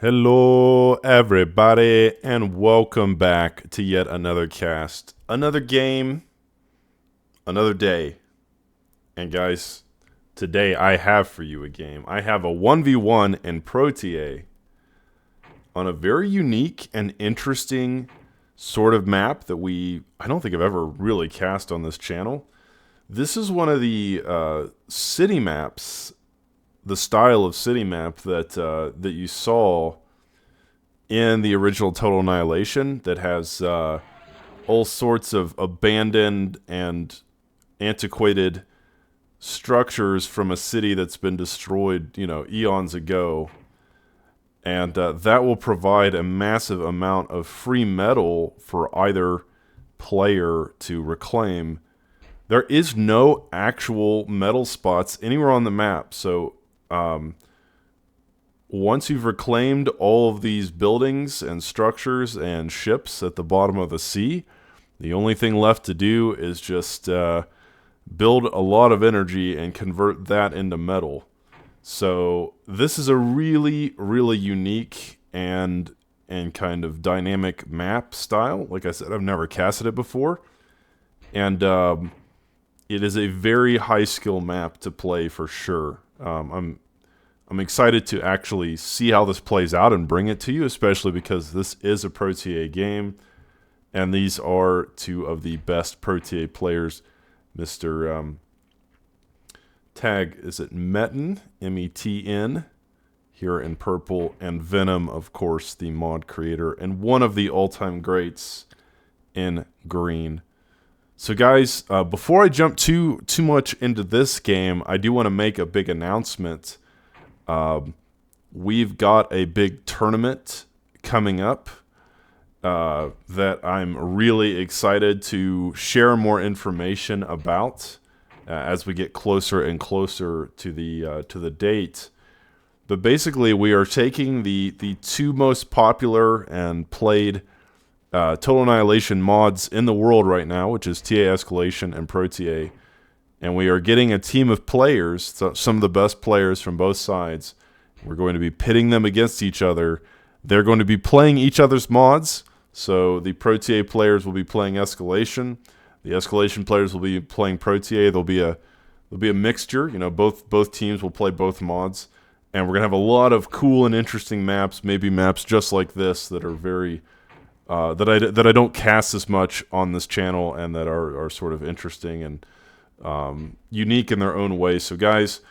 Hello, everybody, and welcome back to yet another cast. Another game, another day. And guys, today I have for you a game. I have a 1v1 in PROTA on a very unique and interesting sort of map that I don't think I've ever really cast on this channel. This is one of the city maps, the style of city map that you saw in the original Total Annihilation that has all sorts of abandoned and antiquated structures from a city that's been destroyed, eons ago. And that will provide a massive amount of free metal for either player to reclaim. There is no actual metal spots anywhere on the map, so once you've reclaimed all of these buildings and structures and ships at the bottom of the sea, the only thing left to do is just build a lot of energy and convert that into metal. So this is a really, really unique and kind of dynamic map style. Like I said, I've never casted it before. And it is a very high skill map to play for sure. I'm excited to actually see how this plays out and bring it to you, especially because this is a PROTA game, and these are two of the best PROTA players. Mr. Tag, is it Metn, M-E-T-N, here in purple, and Venom, of course, the mod creator, and one of the all-time greats in green. So guys, before I jump too much into this game, I do want to make a big announcement. We've got a big tournament coming up that I'm really excited to share more information about as we get closer and closer to the date. But basically, we are taking the two most popular and played Total Annihilation mods in the world right now, which is TA Escalation and PROTA. And we are getting a team of players, some of the best players from both sides. We're going to be pitting them against each other. They're going to be playing each other's mods. So the PROTA players will be playing Escalation. The Escalation players will be playing PROTA. There'll be a mixture. Both teams will play both mods. And we're going to have a lot of cool and interesting maps, maybe maps just like this that are very that I don't cast as much on this channel and that are sort of interesting and unique in their own way. So guys,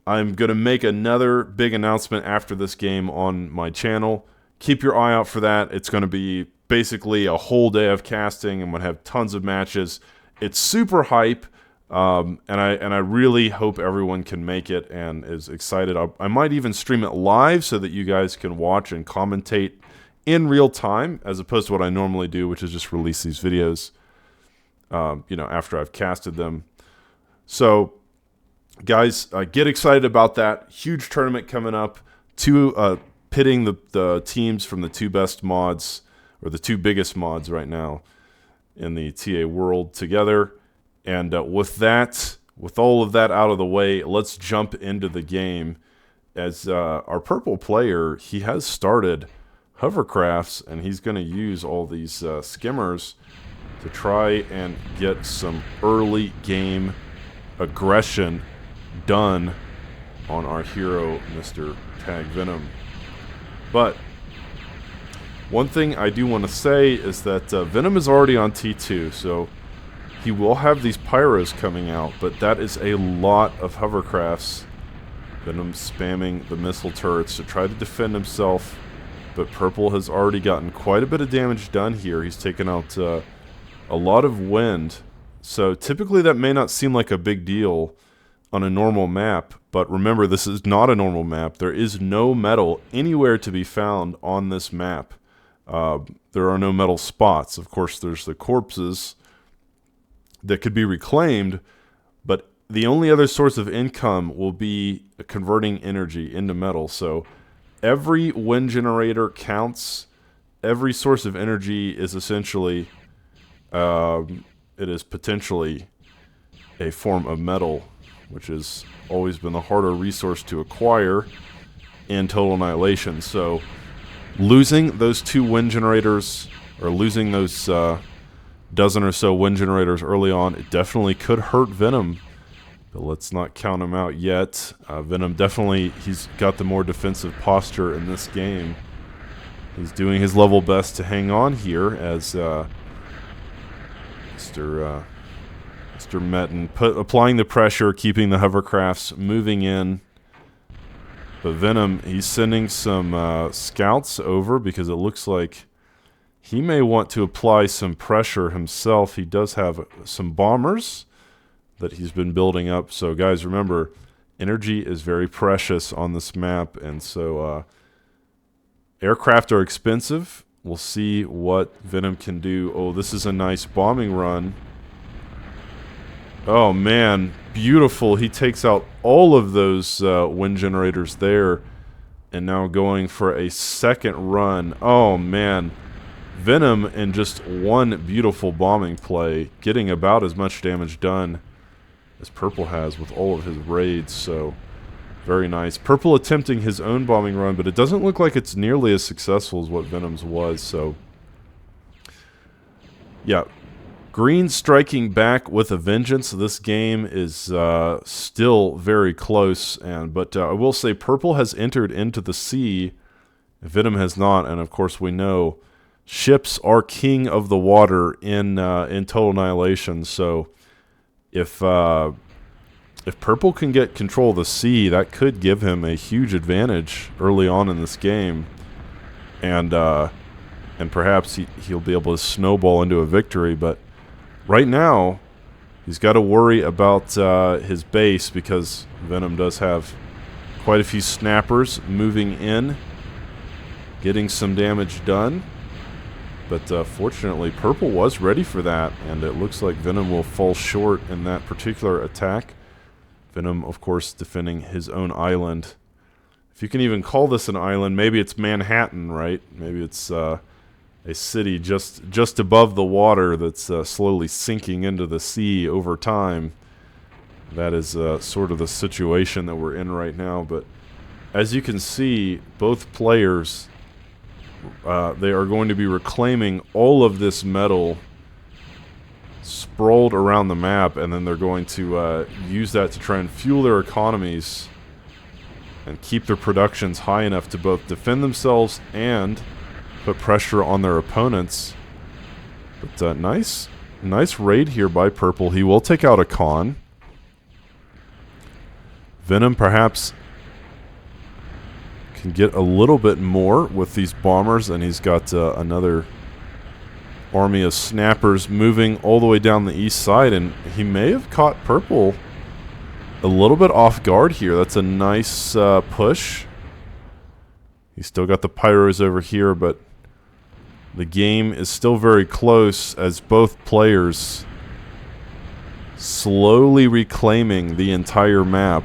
I'm going to make another big announcement after this game on my channel. Keep your eye out for that. It's going to be basically a whole day of casting. I'm going to have tons of matches. It's super hype, and I really hope everyone can make it and is excited. I might even stream it live so that you guys can watch and commentate in real time, as opposed to what I normally do, which is just release these videos after I've casted them. So guys, get excited about that. Huge tournament coming up. Pitting the teams from the two best mods, or the two biggest mods right now in the TA world together. And with all of that out of the way, let's jump into the game. As our purple player, he has started hovercrafts, and he's going to use all these skimmers to try and get some early game aggression done on our hero, Mr. Tag Venom. But one thing I do want to say is that Venom is already on T2, so he will have these pyros coming out, but that is a lot of hovercrafts. Venom spamming the missile turrets to try to defend himself, but purple has already gotten quite a bit of damage done here. He's taken out a lot of wind, so typically that may not seem like a big deal on a normal map, but remember, this is not a normal map. There is no metal anywhere to be found on this map. There are no metal spots. Of course, there's the corpses that could be reclaimed, but the only other source of income will be converting energy into metal. So every wind generator counts. Every source of energy is essentially, it is potentially a form of metal, which has always been the harder resource to acquire. in total annihilation. So losing those 2 wind generators, or losing those dozen or so wind generators early on, it definitely could hurt Venom. But let's not count him out yet. Venom definitely, he's got the more defensive posture in this game. He's doing his level best to hang on here as Mr. Metn applying the pressure, keeping the hovercrafts moving in. But Venom, he's sending some scouts over because it looks like he may want to apply some pressure himself. He does have some bombers that he's been building up. So guys, remember, energy is very precious on this map, and so aircraft are expensive. We'll see what Venom can do. Oh, this is a nice bombing run. Oh man, beautiful. He takes out all of those wind generators there, and now going for a second run. Oh man, Venom in just one beautiful bombing play, getting about as much damage done as Purple has with all of his raids. So very nice. Purple attempting his own bombing run, but it doesn't look like it's nearly as successful as what Venom's was. So yeah, Green striking back with a vengeance. This game is still very close, but I will say Purple has entered into the sea. Venom has not, and of course we know ships are king of the water in Total Annihilation. So if Purple can get control of the sea, that could give him a huge advantage early on in this game, and perhaps he'll be able to snowball into a victory. But right now, he's got to worry about his base because Venom does have quite a few snappers moving in, getting some damage done. But fortunately, Purple was ready for that, and it looks like Venom will fall short in that particular attack. Venom, of course, defending his own island. If you can even call this an island, maybe it's Manhattan, right? Maybe it's a city just above the water that's slowly sinking into the sea over time. That is sort of the situation that we're in right now. But as you can see, both players, they are going to be reclaiming all of this metal sprawled around the map, and then they're going to use that to try and fuel their economies and keep their productions high enough to both defend themselves and put pressure on their opponents. But nice raid here by Purple. He will take out a con. Venom perhaps can get a little bit more with these bombers, and he's got another army of snappers moving all the way down the east side, and he may have caught Purple a little bit off guard here. That's a nice push. He's still got the pyros over here, but the game is still very close as both players slowly reclaiming the entire map,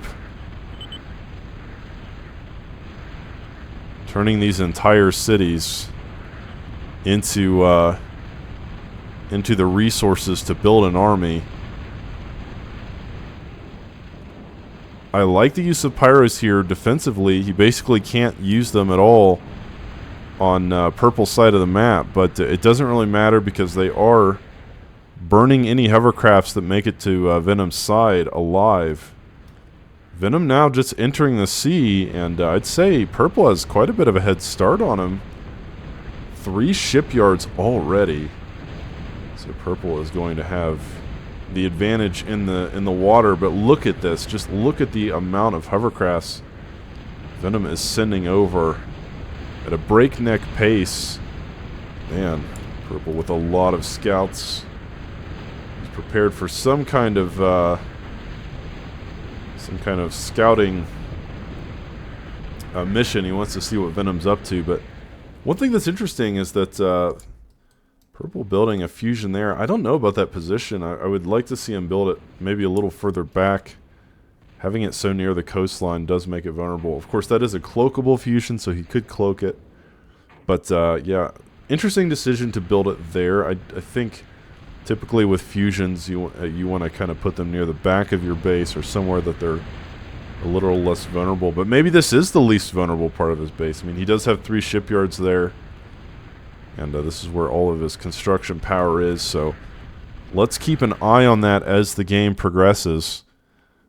turning these entire cities into the resources to build an army. I like the use of pyros here defensively. He basically can't use them at all on Purple's side of the map, but it doesn't really matter because they are burning any hovercrafts that make it to Venom's side alive. Venom now just entering the sea, and I'd say Purple has quite a bit of a head start on him. 3 shipyards already. So Purple is going to have the advantage in the water, but look at this. Just look at the amount of hovercrafts Venom is sending over at a breakneck pace. Man, Purple with a lot of scouts. He's prepared for some kind of scouting mission. He wants to see what Venom's up to. But one thing that's interesting is that Purple building a fusion there. I don't know about that position. I would like to see him build it maybe a little further back. Having it so near the coastline does make it vulnerable. Of course, that is a cloakable fusion, so he could cloak it. But yeah, interesting decision to build it there. I think typically with fusions, you want to kind of put them near the back of your base or somewhere that they're a little less vulnerable. But maybe this is the least vulnerable part of his base. I mean, he does have 3 shipyards there. And this is where all of his construction power is. So let's keep an eye on that as the game progresses.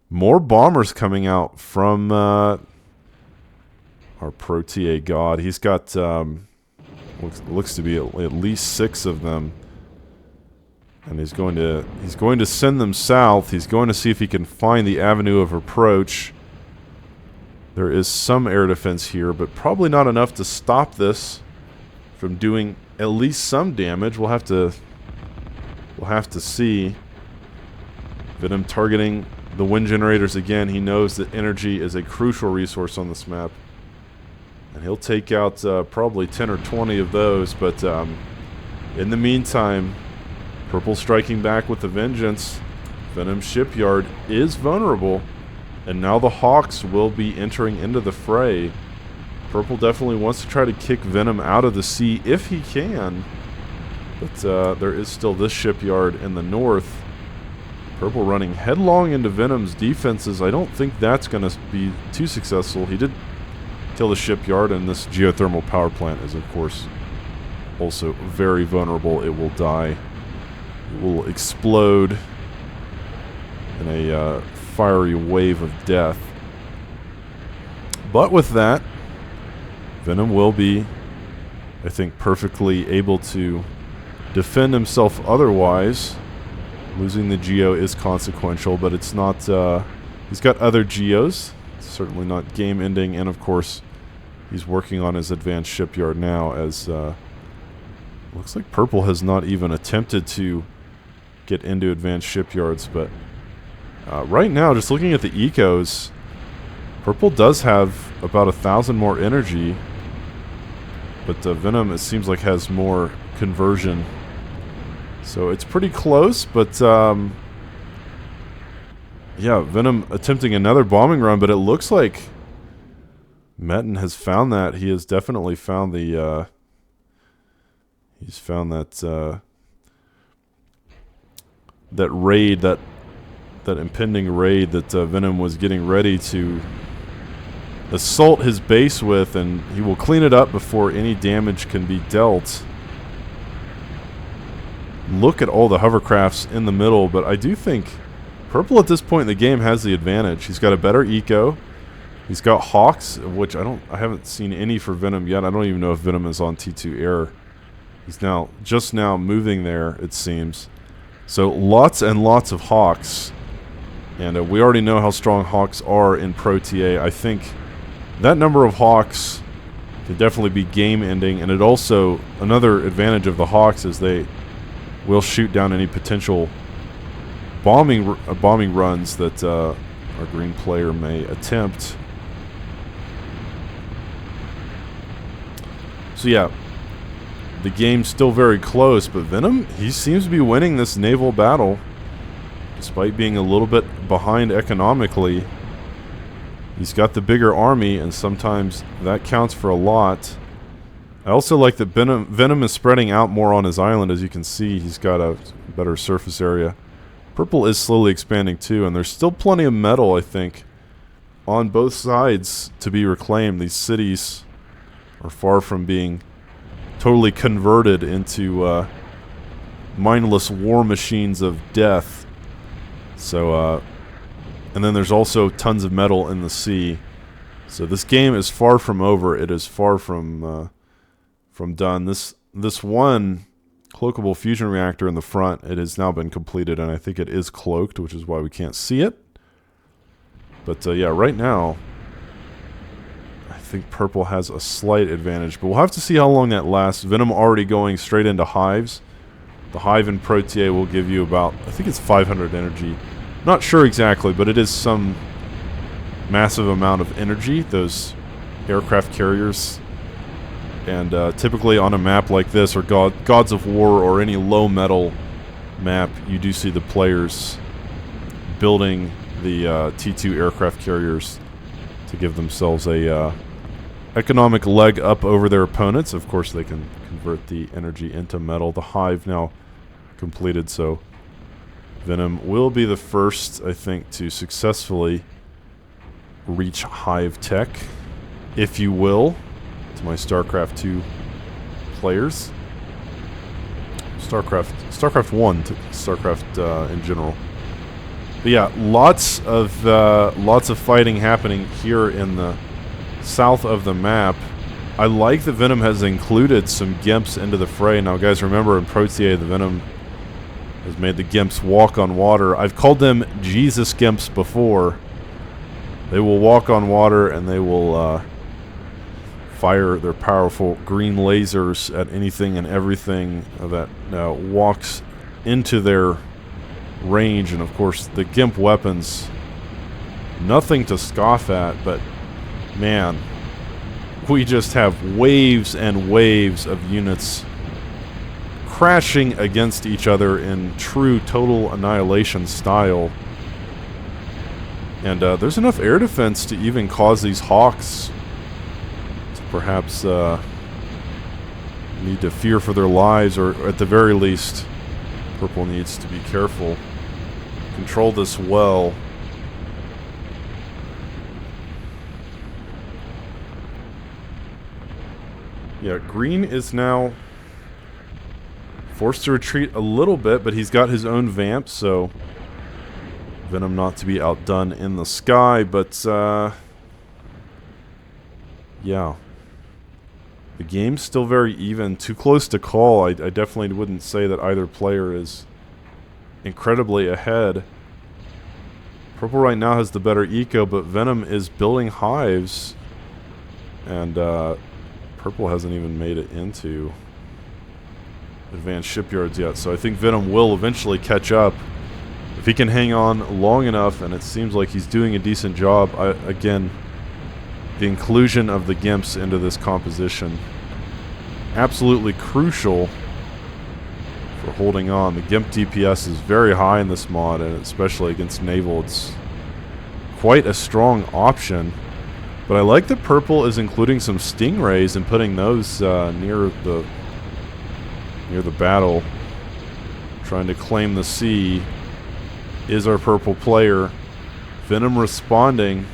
More bombers coming out from our PROTA god. He's got looks to be at least 6 of them. And he's going to send them south. He's going to see if he can find the avenue of approach. There is some air defense here, but probably not enough to stop this from doing at least some damage. We'll have to see. Venom targeting the wind generators again. He knows that energy is a crucial resource on this map. And he'll take out probably 10 or 20 of those, but in the meantime, Purple striking back with a vengeance. Venom's shipyard is vulnerable, and now the Hawks will be entering into the fray. Purple definitely wants to try to kick Venom out of the sea if he can, but there is still this shipyard in the north. Purple running headlong into Venom's defenses. I don't think that's going to be too successful. He did kill the shipyard, and this geothermal power plant is, of course, also very vulnerable. It will die. It will explode in a fiery wave of death. But with that, Venom will be, I think, perfectly able to defend himself otherwise. Losing the Geo is consequential, but it's not... he's got other Geos. It's certainly not game-ending, and of course, he's working on his advanced shipyard now, as... looks like Purple has not even attempted to get into advanced shipyards, but... right now, just looking at the ecos, Purple does have about 1,000 more energy, but Venom, it seems like, has more conversion. So it's pretty close, but yeah, Venom attempting another bombing run, but it looks like Metn has found that. He has definitely found the he's found that that raid, that impending raid that Venom was getting ready to assault his base with, and he will clean it up before any damage can be dealt. Look at all the hovercrafts in the middle, but I do think Purple at this point in the game has the advantage. He's got a better eco. He's got Hawks, of which I haven't seen any for Venom yet. I don't even know if Venom is on T2 air. He's just now moving there, it seems. So lots and lots of Hawks. And we already know how strong Hawks are in PROTA. I think that number of Hawks can definitely be game-ending. And it also, another advantage of the Hawks is they will shoot down any potential bombing runs that our green player may attempt. So yeah, the game's still very close, but Venom, he seems to be winning this naval battle. Despite being a little bit behind economically, he's got the bigger army, and sometimes that counts for a lot. I also like that Venom is spreading out more on his island. As you can see, he's got a better surface area. Purple is slowly expanding too, and there's still plenty of metal, I think, on both sides to be reclaimed. These cities are far from being totally converted into mindless war machines of death. So, and then there's also tons of metal in the sea. So this game is far from over. It is far from done. This one cloakable fusion reactor in the front, it has now been completed, and I think it is cloaked, which is why we can't see it. But yeah, right now, I think Purple has a slight advantage, but we'll have to see how long that lasts. Venom already going straight into hives. The hive in PROTA will give you about, I think it's 500 energy. Not sure exactly, but it is some massive amount of energy, those aircraft carriers. And typically on a map like this, or Gods of War, or any low metal map, you do see the players building the T2 aircraft carriers to give themselves a economic leg up over their opponents. Of course, they can convert the energy into metal. The hive now completed, so Venom will be the first, I think, to successfully reach hive tech, if you will, to my StarCraft 2 players. StarCraft 1 to StarCraft in general. But yeah, lots of fighting happening here in the south of the map. I like that Venom has included some Gimps into the fray. Now, guys, remember in PROTA, the Venom has made the Gimps walk on water. I've called them Jesus Gimps before. They will walk on water, and they will fire their powerful green lasers at anything and everything that walks into their range. And, of course, the Gimp weapons, nothing to scoff at, but, man, we just have waves and waves of units crashing against each other in true total annihilation style. And there's enough air defense to even cause these Hawks to perhaps need to fear for their lives, or at the very least, Purple needs to be careful. Control this well. Yeah, Green is now forced to retreat a little bit, but he's got his own vamp, so Venom not to be outdone in the sky, but yeah. The game's still very even. Too close to call. I definitely wouldn't say that either player is incredibly ahead. Purple right now has the better eco, but Venom is building hives, and Purple hasn't even made it into advanced shipyards yet, so I think Venom will eventually catch up if he can hang on long enough, and it seems like he's doing a decent job. Again, the inclusion of the Gimps into this composition, absolutely crucial for holding on. The Gimp DPS is very high in this mod, and especially against Naval, it's quite a strong option. But I like that Purple is including some Stingrays and putting those near the battle. Trying to claim the sea is our Purple player. Venom responding.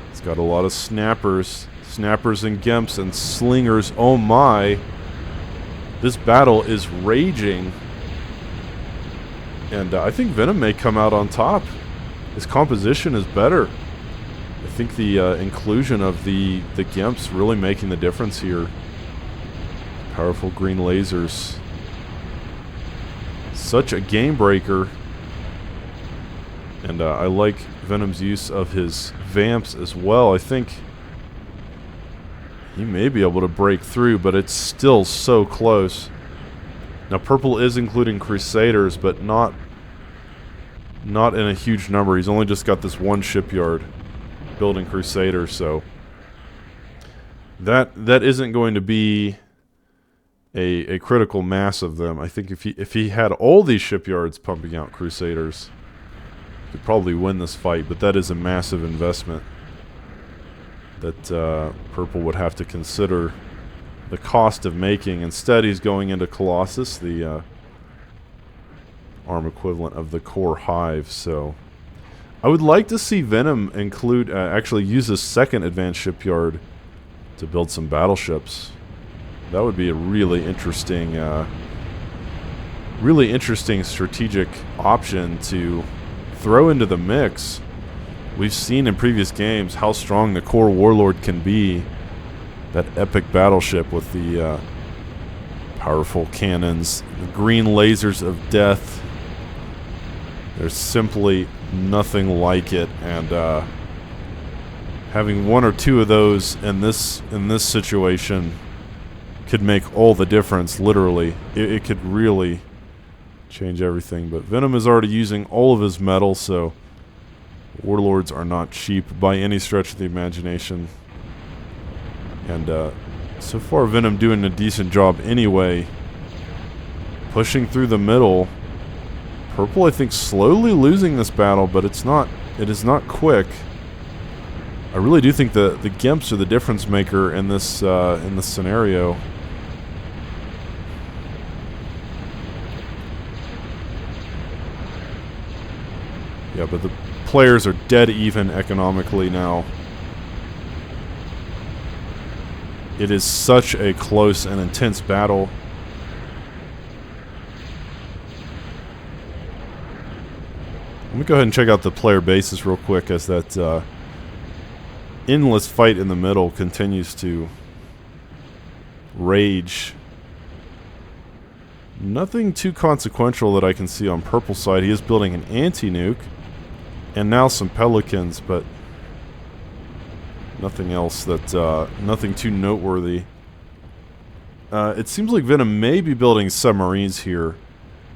He's got a lot of snappers and Gimps and slingers. Oh my! This battle is raging, and I think Venom may come out on top. His composition is better. I think the inclusion of the Gimps really making the difference here. Powerful green lasers. Such a game breaker. And I like Venom's use of his vamps as well. I think he may be able to break through, but it's still so close. Now, Purple is including Crusaders, but not in a huge number. He's only just got this one shipyard building Crusaders, so that isn't going to be a critical mass of them. I think if he had all these shipyards pumping out Crusaders, he could probably win this fight, but that is a massive investment that Purple would have to consider the cost of making. Instead, he's going into Colossus, the ARM equivalent of the core hive. So I would like to see Venom include actually use his second advanced shipyard to build some battleships. That would be a really interesting strategic option to throw into the mix. We've seen in previous games how strong the core warlord can be. That epic battleship with the powerful cannons, the green lasers of death. There's simply nothing like it, and having one or two of those in this situation could make all the difference. Literally, it could really change everything. But Venom is already using all of his metal, so warlords are not cheap by any stretch of the imagination. And so far, Venom doing a decent job anyway, pushing through the middle. Purple, I think, slowly losing this battle, but it is not quick. I really do think the Gimps are the difference maker in this scenario. Yeah, but the players are dead even economically now. It is such a close and intense battle. Let me go ahead and check out the player bases real quick as that endless fight in the middle continues to rage. Nothing too consequential that I can see on purple side. He is building an anti-nuke and now some pelicans, but nothing else that nothing too noteworthy. It seems like Venom may be building submarines here.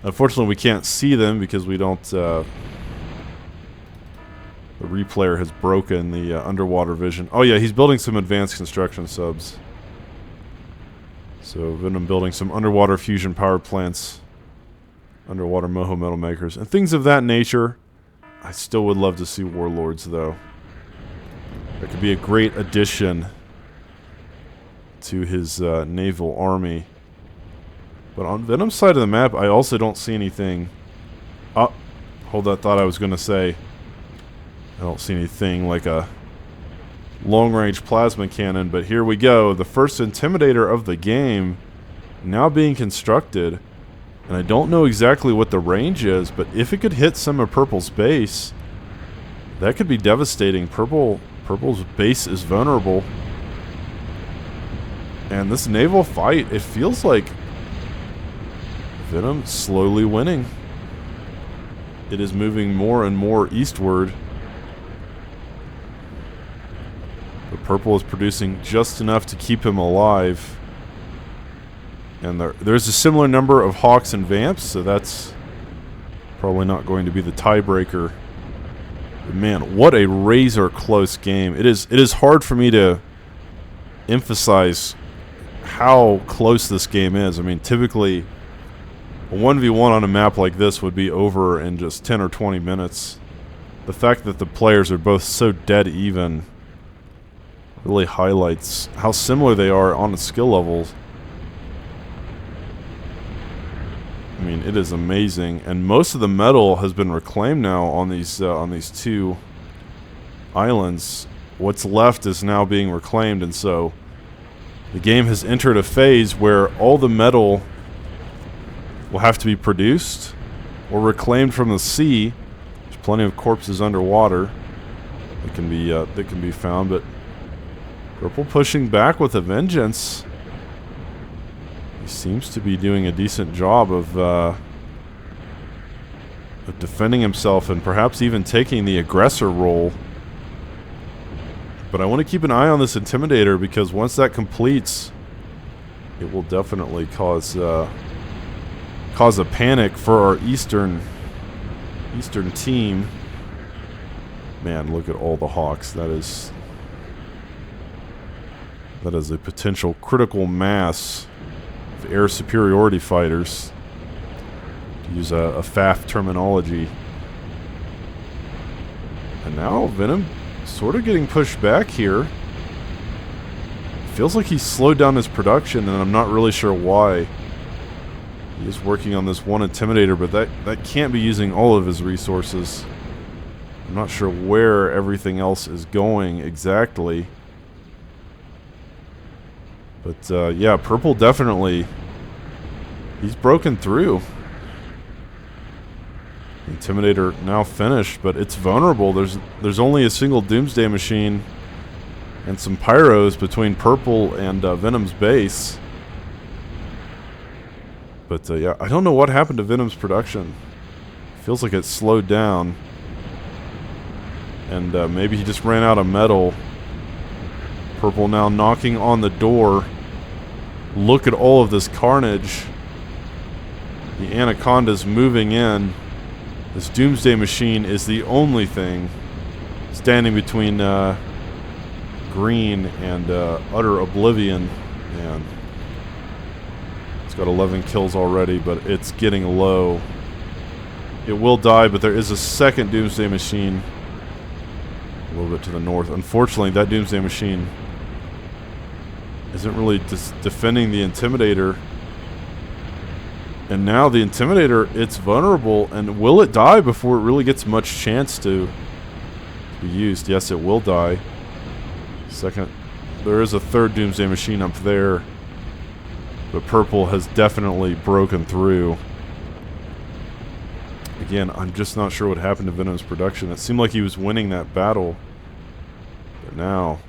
Unfortunately, we can't see them because we don't. The replayer has broken the underwater vision. Oh yeah, he's building some advanced construction subs. So Venom building some underwater fusion power plants, underwater moho metal makers, and things of that nature. I still would love to see warlords though. That could be a great addition to his naval army. But on Venom's side of the map, I also don't see anything. Oh, hold that thought I was going to say. I don't see anything like a long-range plasma cannon, but here we go. The first intimidator of the game now being constructed. And I don't know exactly what the range is, but if it could hit some of Purple's base, that could be devastating. Purple's base is vulnerable. And this naval fight, it feels like Venom slowly winning. It is moving more and more eastward. But Purple is producing just enough to keep him alive. And there's a similar number of Hawks and Vamps, so that's probably not going to be the tiebreaker. But man, what a razor-close game. It is hard for me to emphasize how close this game is. I mean, typically, a 1v1 on a map like this would be over in just 10 or 20 minutes. The fact that the players are both so dead even really highlights how similar they are on the skill levels. I mean, it is amazing, and most of the metal has been reclaimed now on these two islands. What's left is now being reclaimed, and so the game has entered a phase where all the metal will have to be produced or reclaimed from the sea. There's plenty of corpses underwater that can be found, but Purple pushing back with a vengeance. He seems to be doing a decent job of defending himself and perhaps even taking the aggressor role. But I want to keep an eye on this Intimidator because once that completes, it will definitely cause a panic for our eastern team. Man, look at all the Hawks. That is a potential critical mass of air superiority fighters, to use a FAF terminology. And now Venom sort of getting pushed back here. Feels like he's slowed down his production, and I'm not really sure why. He is working on this one Intimidator, but that can't be using all of his resources. I'm not sure where everything else is going exactly. But yeah, Purple definitely, he's broken through. Intimidator now finished, but it's vulnerable. There's only a single Doomsday Machine and some pyros between Purple and Venom's base. But yeah, I don't know what happened to Venom's production. Feels like it slowed down. And maybe he just ran out of metal. Purple now knocking on the door. Look at all of this carnage. The Anaconda's moving in. This Doomsday Machine is the only thing standing between green and utter oblivion. Man, it's got 11 kills already, but it's getting low. It will die, but there is a second Doomsday Machine a little bit to the north. Unfortunately, that Doomsday Machine isn't really defending the Intimidator. And now the Intimidator, it's vulnerable. And will it die before it really gets much chance to be used? Yes, it will die. Second There is a third Doomsday Machine up there, but purple has definitely broken through. Again, I'm just not sure what happened to Venom's production. It seemed like he was winning that battle, but now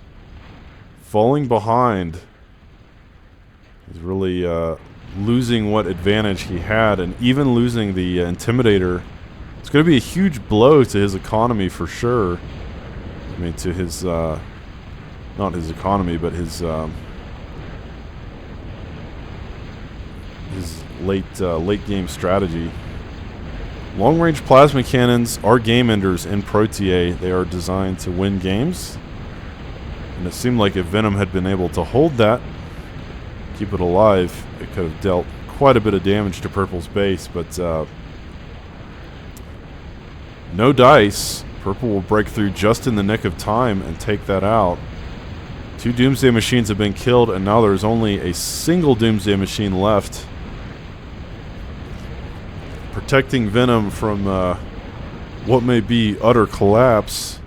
falling behind. He's really losing what advantage he had, and even losing the Intimidator. It's going to be a huge blow to his economy for sure. I mean, to his, not his economy, but his late game strategy. Long-range plasma cannons are game enders in PROTA. They are designed to win games. And it seemed like if Venom had been able to hold that, keep it alive, it could have dealt quite a bit of damage to purple's base, but no dice. Purple will break through just in the nick of time and take that out. 2 Doomsday Machines have been killed, and now there's only a single Doomsday Machine left, protecting Venom from what may be utter collapse.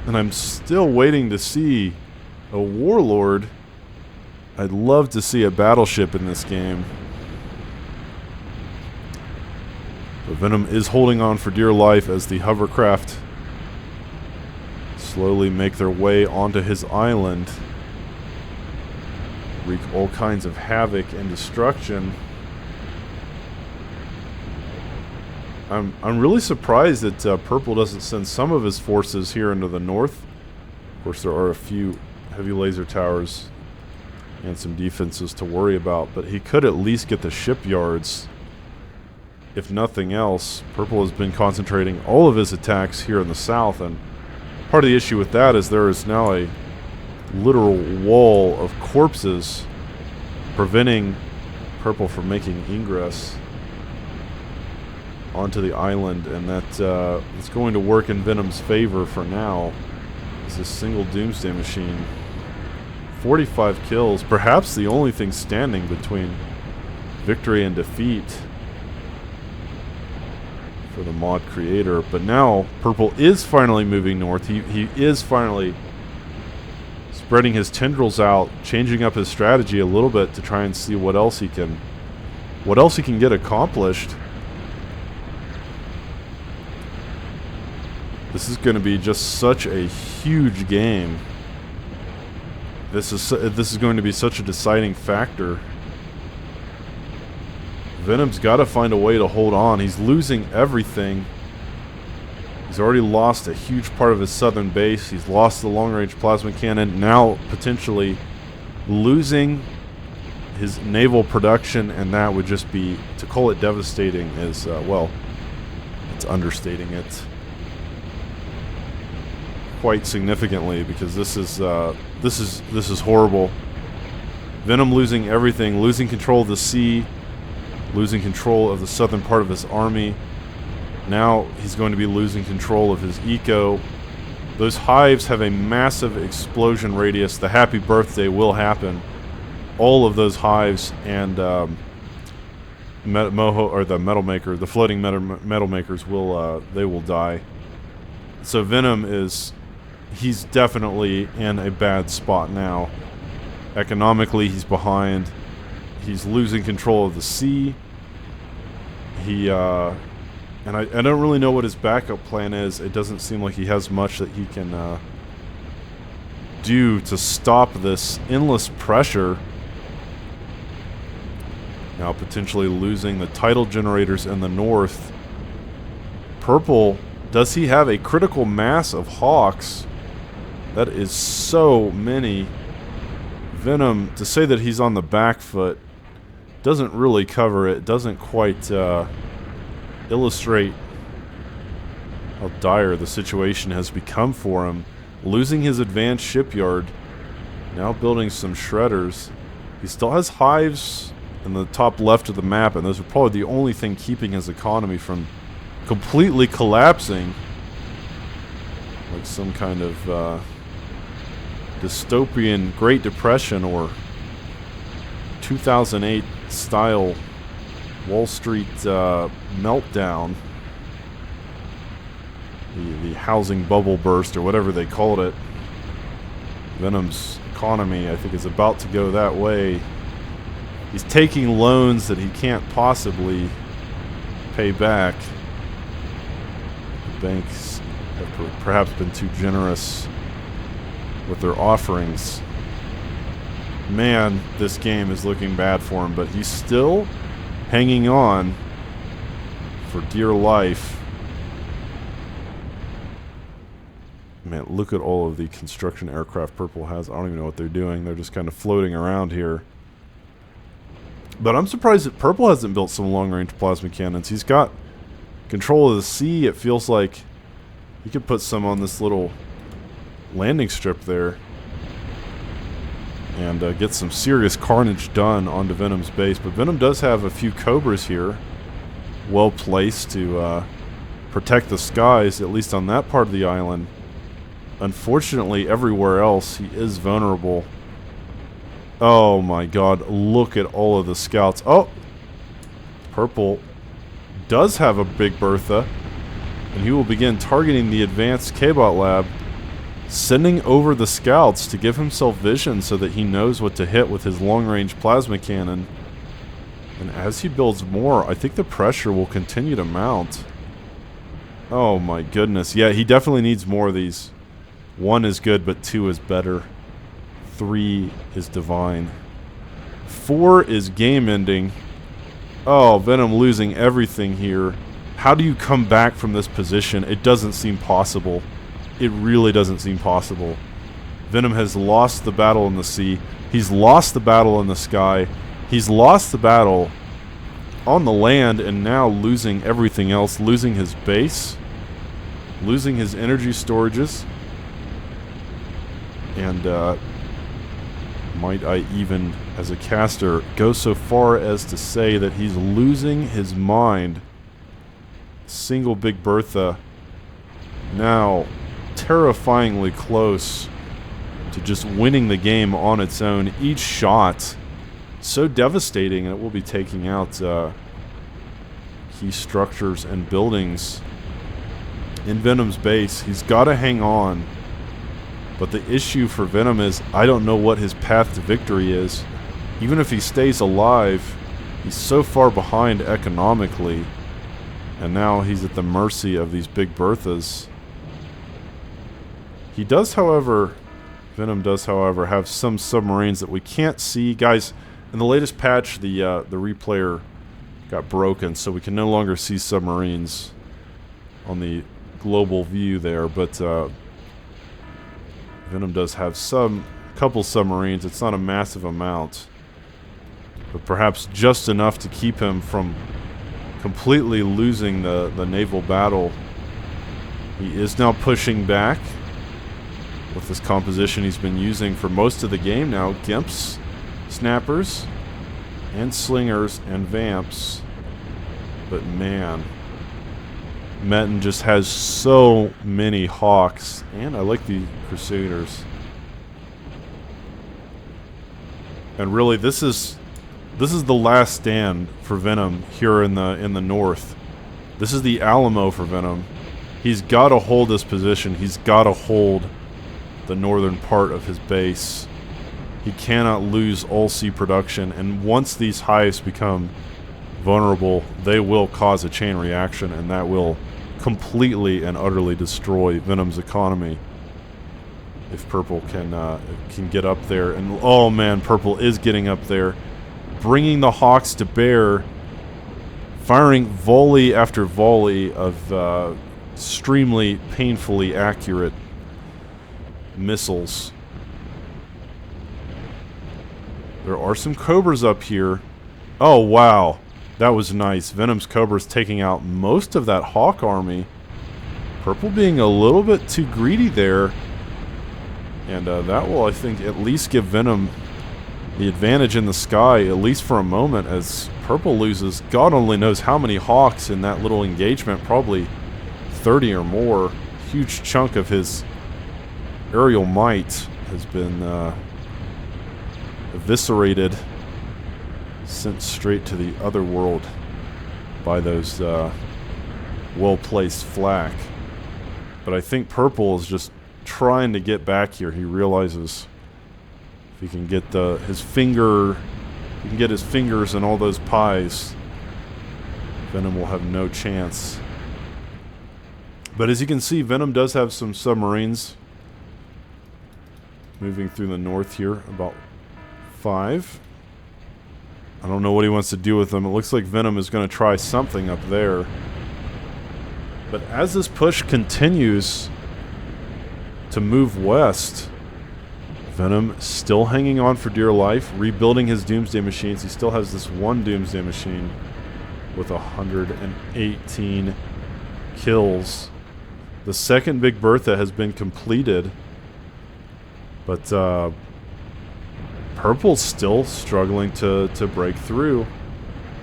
And I'm still waiting to see a Warlord. I'd love to see a battleship in this game. But Venom is holding on for dear life as the hovercraft slowly make their way onto his island, wreak all kinds of havoc and destruction. I'm really surprised that Purple doesn't send some of his forces here into the north. Of course, there are a few heavy laser towers and some defenses to worry about, but he could at least get the shipyards. If nothing else, Purple has been concentrating all of his attacks here in the south, and part of the issue with that is there is now a literal wall of corpses preventing Purple from making ingress onto the island, and that is going to work in Venom's favor for now. It's a single Doomsday Machine. 45 kills, perhaps the only thing standing between victory and defeat for the mod creator. But now Purple is finally moving north. He is finally spreading his tendrils out, changing up his strategy a little bit to try and see what else he can get accomplished. This is going to be just such a huge game. This is going to be such a deciding factor. Venom's got to find a way to hold on. He's losing everything. He's already lost a huge part of his southern base. He's lost the long-range plasma cannon. Now potentially losing his naval production, and that would just be, to call it devastating is, well, it's understating it quite significantly, because this is horrible. Venom losing everything, losing control of the sea, losing control of the southern part of his army. Now he's going to be losing control of his eco. Those hives have a massive explosion radius. The happy birthday will happen. All of those hives and Moho, or the metal maker, the floating metal makers will they will die. So Venom he's definitely in a bad spot now. Economically, he's behind. He's losing control of the sea. And I don't really know what his backup plan is. It doesn't seem like he has much that he can do to stop this endless pressure. Now potentially losing the tidal generators in the north. Purple, does he have a critical mass of Hawks? That is so many. Venom, to say that he's on the back foot doesn't really cover it. Doesn't quite illustrate how dire the situation has become for him. Losing his advanced shipyard, now building some shredders. He still has hives in the top left of the map, and those are probably the only thing keeping his economy from completely collapsing, like some kind of dystopian Great Depression or 2008 style Wall Street meltdown, the housing bubble burst or whatever they called it. Venom's economy, I think, is about to go that way. He's taking loans that he can't possibly pay back. The banks have perhaps been too generous with their offerings. Man, this game is looking bad for him, but he's still hanging on for dear life. Man, look at all of the construction aircraft Purple has. I don't even know what they're doing. They're just kind of floating around here. But I'm surprised that Purple hasn't built some long-range plasma cannons. He's got control of the sea. It feels like he could put some on this little landing strip there and get some serious carnage done onto Venom's base. But Venom does have a few Cobras here, well placed to protect the skies, at least on that part of the island. Unfortunately, everywhere else, he is vulnerable. Oh my god, look at all of the scouts. Oh! Purple does have a Big Bertha, and he will begin targeting the advanced K-Bot lab, sending over the scouts to give himself vision so that he knows what to hit with his long-range plasma cannon. And as he builds more, I think the pressure will continue to mount. Oh my goodness. Yeah, he definitely needs more of these. 1 is good, but 2 is better. 3 is divine. 4 is game-ending. Oh, Venom losing everything here. How do you come back from this position? It doesn't seem possible. It really doesn't seem possible. Venom has lost the battle in the sea. He's lost the battle in the sky. He's lost the battle on the land, and now losing everything else. Losing his base. Losing his energy storages. And, might I even, as a caster, go so far as to say that he's losing his mind. Single Big Bertha. Now, terrifyingly close to just winning the game on its own. Each shot so devastating, and it will be taking out key structures and buildings in Venom's base. He's got to hang on. But the issue for Venom is, I don't know what his path to victory is. Even if he stays alive, he's so far behind economically. And now he's at the mercy of these Big Berthas. He does, however, Venom does, however, have some submarines that we can't see. Guys, in the latest patch, the replayer got broken, so we can no longer see submarines on the global view there. But Venom does have couple submarines. It's not a massive amount, but perhaps just enough to keep him from completely losing the naval battle. He is now pushing back with this composition he's been using for most of the game now. Gimps, snappers, and slingers, and vamps. But man, Metn just has so many hawks, and I like the Crusaders. And really, this is the last stand for Venom here in the north. This is the Alamo for Venom. He's got to hold this position. He's got to hold the northern part of his base. He cannot lose all sea production, and once these hives become vulnerable, they will cause a chain reaction, and that will completely and utterly destroy Venom's economy. If Purple can get up there, and oh man, Purple is getting up there, bringing the hawks to bear, firing volley after volley of extremely painfully accurate missiles. There are some Cobras up here. Oh wow, that was nice. Venom's Cobra's taking out most of that hawk army. Purple being a little bit too greedy there. And that will, I think, at least give Venom the advantage in the sky, at least for a moment, as Purple loses God only knows how many hawks in that little engagement, probably 30 or more. Huge chunk of his aerial might has been eviscerated, sent straight to the other world by those well-placed flak. But I think Purple is just trying to get back here. He realizes he can get his fingers in all those pies, Venom will have no chance. But as you can see, Venom does have some submarines moving through the north here, about 5. I don't know what he wants to do with them. It looks like Venom is going to try something up there. But as this push continues to move west, Venom still hanging on for dear life, rebuilding his Doomsday machines. He still has this one Doomsday machine with 118 kills. The second Big Bertha has been completed, but Purple's still struggling to break through.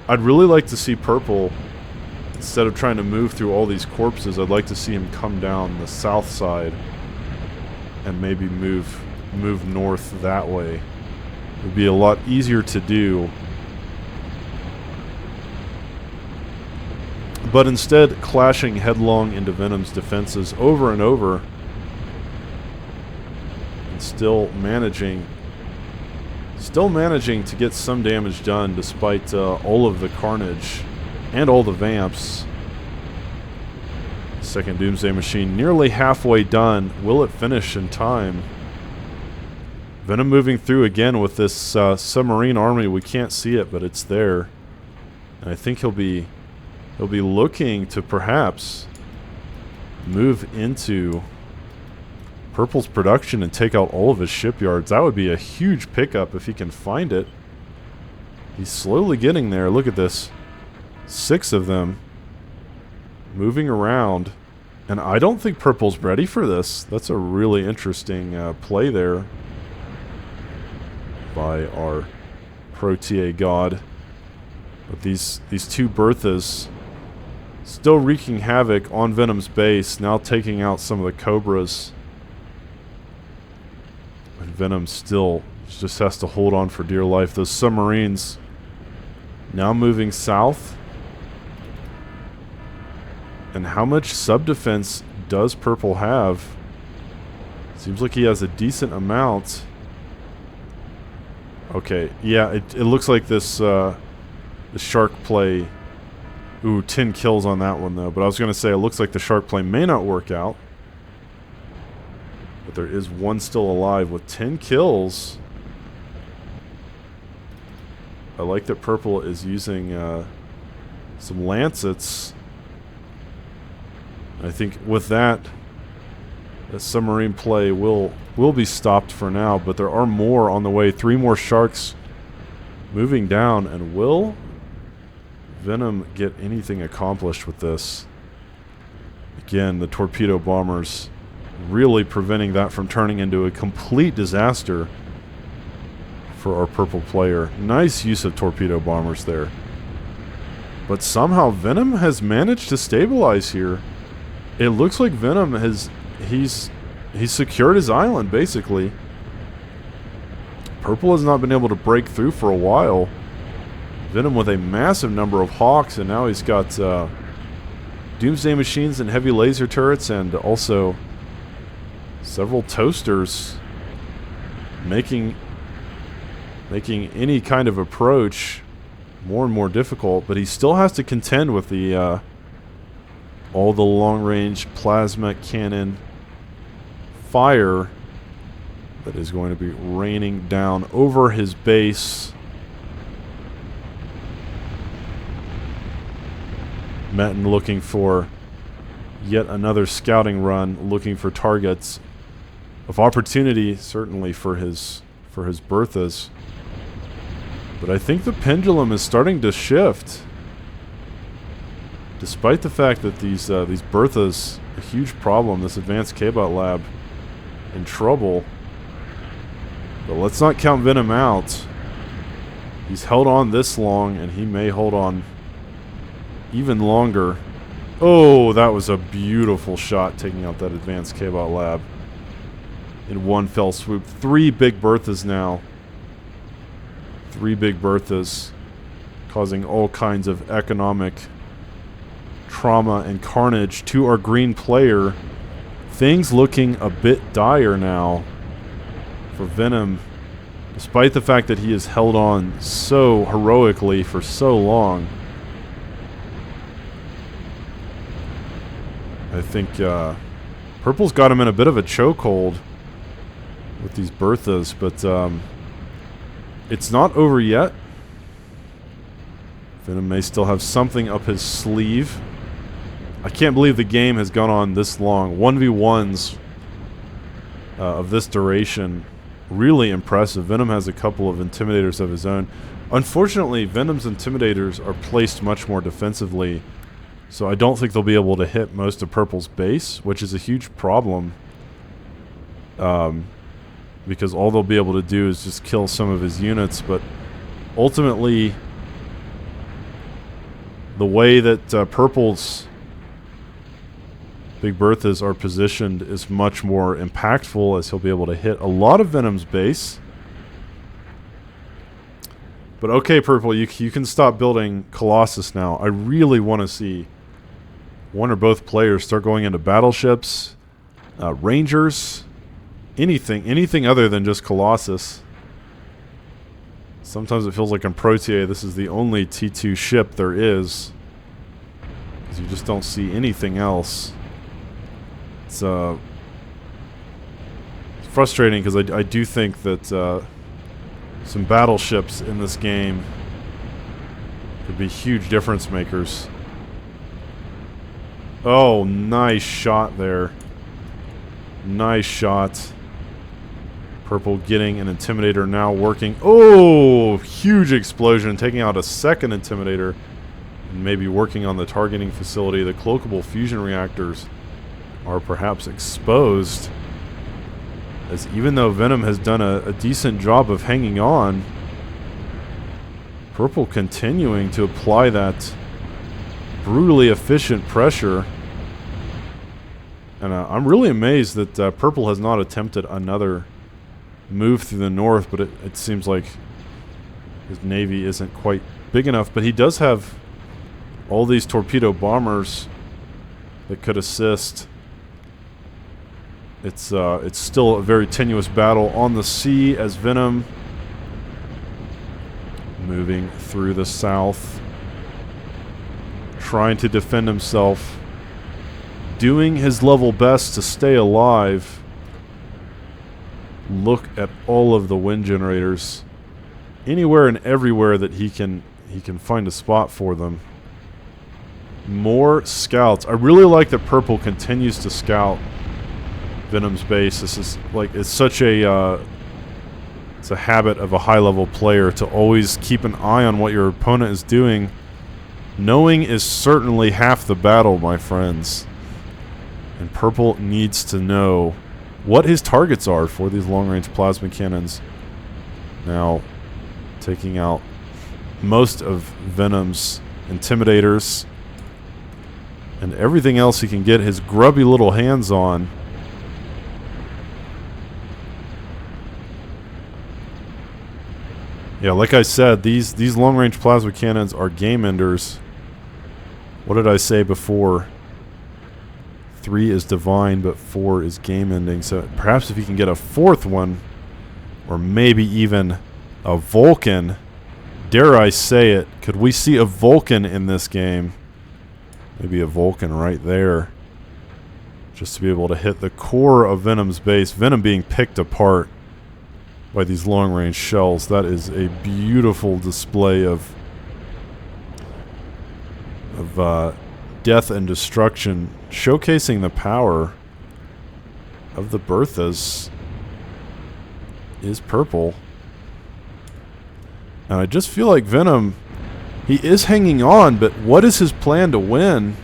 I'd really like to see Purple, instead of trying to move through all these corpses, I'd like to see him come down the south side and maybe move north that way. It would be a lot easier to do. But instead, clashing headlong into Venom's defenses over and over, and still managing to get some damage done despite all of the carnage and all the vamps. Second Doomsday machine nearly halfway done. Will it finish in time? Venom moving through again with this submarine army. We can't see it, but it's there. And I think he'll be looking to perhaps move into Purple's production and take out all of his shipyards. That would be a huge pickup if he can find it. He's slowly getting there. Look at this. 6 of them moving around. And I don't think Purple's ready for this. That's a really interesting play there by our Protea god. But these 2 Berthas still wreaking havoc on Venom's base, now taking out some of the Cobras. And Venom still just has to hold on for dear life. Those submarines now moving south. And how much sub-defense does Purple have? Seems like he has a decent amount. Okay, yeah, it looks like this the shark play. Ooh, 10 kills on that one though. But I was going to say, it looks like the shark play may not work out. But there is one still alive with 10 kills. I like that Purple is using some lancets. I think with that, the submarine play will be stopped for now. But there are more on the way. 3 more sharks moving down. And will Venom get anything accomplished with this? Again, the torpedo bombers really preventing that from turning into a complete disaster for our Purple player. Nice use of torpedo bombers there. But somehow Venom has managed to stabilize here. It looks like Venom he's secured his island basically. Purple has not been able to break through for a while. Venom with a massive number of Hawks, and now he's got Doomsday machines and heavy laser turrets, and also several toasters, making any kind of approach more and more difficult. But he still has to contend with the all the long-range plasma cannon fire that is going to be raining down over his base. Metn looking for yet another scouting run, looking for targets of opportunity, certainly for his Berthas. But I think the pendulum is starting to shift, despite the fact that these Berthas, a huge problem. This advanced K-Bot lab in trouble. But let's not count Venom out. He's held on this long, and he may hold on even longer. Oh, that was a beautiful shot, taking out that advanced K-Bot lab in one fell swoop. 3 Big Berthas now. 3 Big Berthas, causing all kinds of economic trauma and carnage to our green player. Things looking a bit dire now for Venom Despite the fact that he has held on so heroically for so long, I think Purple's got him in a bit of a chokehold with these Berthas, but it's not over yet. Venom may still have something up his sleeve. I can't believe the game has gone on this long. 1v1s of this duration, really impressive. Venom has a couple of Intimidators of his own. Unfortunately, Venom's Intimidators are placed much more defensively, so I don't think they'll be able to hit most of Purple's base, which is a huge problem. Because all they'll be able to do is just kill some of his units, but ultimately, the way that Purple's Big Berthas are positioned is much more impactful, as he'll be able to hit a lot of Venom's base. But okay, Purple, you can stop building Colossus now. I really want to see one or both players start going into battleships, Rangers, anything other than just Colossus. Sometimes it feels like in PROTA this is the only T2 ship there is, because you just don't see anything else. It's frustrating, because I do think that some battleships in this game could be huge difference makers. Oh, nice shot there. Nice shot. Purple getting an Intimidator now working. Oh, huge explosion, taking out a second Intimidator, and maybe working on the targeting facility. The cloakable fusion reactors are perhaps exposed, as even though Venom has done a decent job of hanging on, Purple continuing to apply that brutally efficient pressure. And I'm really amazed that Purple has not attempted another move through the north, but it seems like his navy isn't quite big enough. But he does have all these torpedo bombers that could assist. It's still a very tenuous battle on the sea, as Venom moving through the south, trying to defend himself, doing his level best to stay alive. Look at all of the wind generators, anywhere and everywhere that he can find a spot for them. More scouts. I really like that Purple continues to scout Venom's base. This is like, it's such a it's a habit of a high-level player to always keep an eye on what your opponent is doing. Knowing is certainly half the battle, my friends. And Purple needs to know what his targets are for these long-range plasma cannons. Now, taking out most of Venom's Intimidators and everything else he can get his grubby little hands on. Yeah, like I said, these long-range plasma cannons are game enders. What did I say before? 3 is divine, but 4 is game ending. So perhaps if you can get a 4th one, or maybe even a Vulcan, dare I say it, could we see a Vulcan in this game? Maybe a Vulcan right there, just to be able to hit the core of Venom's base. Venom being picked apart by these long-range shells. That is a beautiful display of death and destruction, showcasing the power of the Berthas. Is Purple. And I just feel like Venom, he is hanging on, but what is his plan to win?